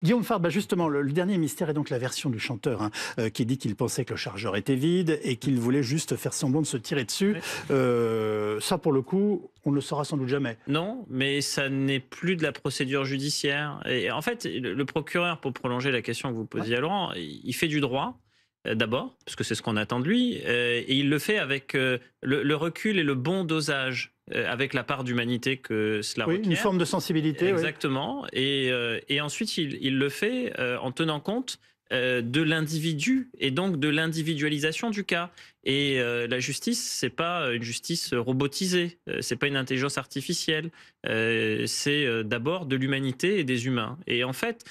Guillaume Fabre, bah justement, le dernier mystère est donc la version du chanteur qui dit qu'il pensait que le chargeur était vide et qu'il voulait juste faire semblant de se tirer dessus. Oui. Ça, pour le coup, on ne le saura sans doute jamais. Non, mais ça n'est plus de la procédure judiciaire. Et en fait, le procureur, pour prolonger la question que vous posiez à Laurent, il fait du droit. D'abord, parce que c'est ce qu'on attend de lui, et il le fait avec le recul et le bon dosage, avec la part d'humanité que cela Oui, requiert. une forme de sensibilité. Exactement. Et ensuite, il le fait en tenant compte de l'individu et donc de l'individualisation du cas. Et la justice, c'est pas une justice robotisée, c'est pas une intelligence artificielle, c'est d'abord de l'humanité et des humains. Et en fait,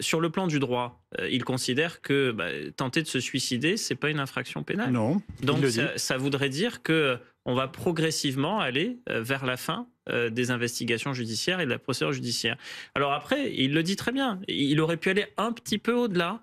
sur le plan du droit, il considère que tenter de se suicider, c'est pas une infraction pénale. Non, Donc il le dit. ça voudrait dire que on va progressivement aller vers la fin des investigations judiciaires et de la procédure judiciaire. Alors après, il le dit très bien, il aurait pu aller un petit peu au-delà.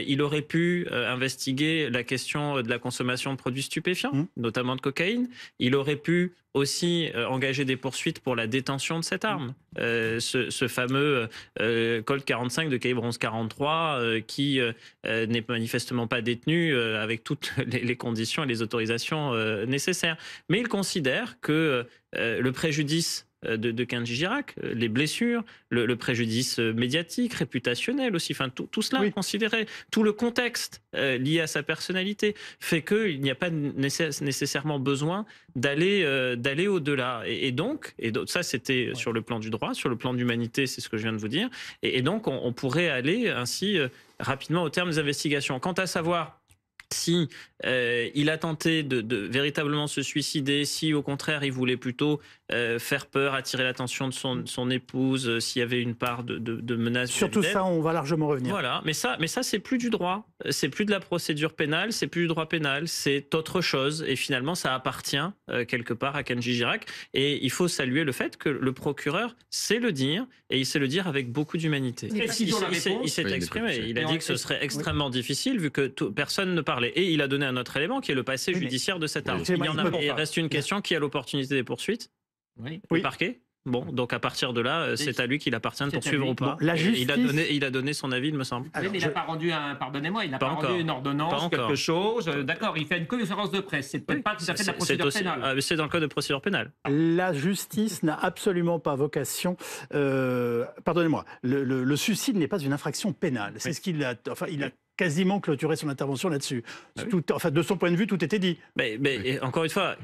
Il aurait pu investiguer la question de la consommation de produits stupéfiants, notamment de cocaïne. Il aurait pu aussi engager des poursuites pour la détention de cette arme. Ce fameux Colt 45 de calibre 11,43 qui n'est manifestement pas détenu avec toutes les conditions et les autorisations nécessaires. Mais il considère que le préjudice de Kendji Girac, les blessures, le préjudice médiatique, réputationnel aussi, enfin tout cela considéré, tout le contexte lié à sa personnalité fait qu'il n'y a pas nécessairement besoin d'aller au-delà. Et donc ça c'était sur le plan du droit, sur le plan de l'humanité, c'est ce que je viens de vous dire. Et donc on pourrait aller ainsi rapidement au terme des investigations. Quant à savoir si il a tenté de véritablement se suicider, si au contraire il voulait plutôt faire peur, attirer l'attention de son épouse, s'il y avait une part de menace. Sur tout ça, on va largement revenir. Voilà, mais ça c'est plus du droit, c'est plus de la procédure pénale, c'est plus du droit pénal, c'est autre chose. Et finalement, ça appartient quelque part à Kendji Girac. Et il faut saluer le fait que le procureur sait le dire, et il sait le dire avec beaucoup d'humanité. Il s'est exprimé, il a dit que ce serait extrêmement difficile vu que personne ne parlait. Et il a donné un autre élément qui est le passé judiciaire de cette arme. Il reste une question, qui a l'opportunité des poursuites? Le parquet. Bon, donc à partir de là, c'est à lui qu'il appartient de poursuivre ou pas. Bon, la justice... il a donné son avis, il me semble. Alors, mais il n'a pas rendu pardonnez-moi, il n'a pas rendu une ordonnance, quelque chose. D'accord, il fait une conférence de presse. C'est peut-être pas tout à fait de la procédure pénale. C'est dans le code de procédure pénale. La justice n'a absolument pas vocation... pardonnez-moi, le suicide n'est pas une infraction pénale. C'est ce qu'il a... Enfin, il a quasiment clôturé son intervention là-dessus. Enfin, de son point de vue, tout était dit. Mais encore une fois,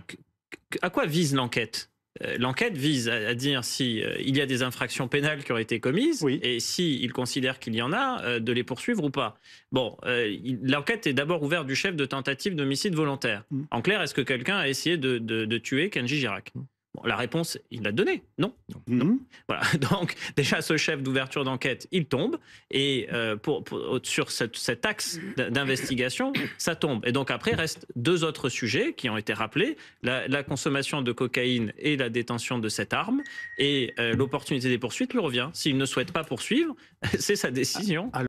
à quoi vise l'enquête? L'enquête vise à dire si il y a des infractions pénales qui ont été commises et si il considère qu'il y en a, de les poursuivre ou pas. Bon, l'enquête est d'abord ouverte du chef de tentative d'homicide volontaire. En clair, est-ce que quelqu'un a essayé de tuer Kendji Girac? Bon, la réponse, il l'a donnée. Non. Voilà. Donc, déjà, ce chef d'ouverture d'enquête, il tombe. Et sur cet axe d'investigation, ça tombe. Et donc, après, restent deux autres sujets qui ont été rappelés. La consommation de cocaïne et la détention de cette arme. Et l'opportunité des poursuites lui revient. S'il ne souhaite pas poursuivre, c'est sa décision.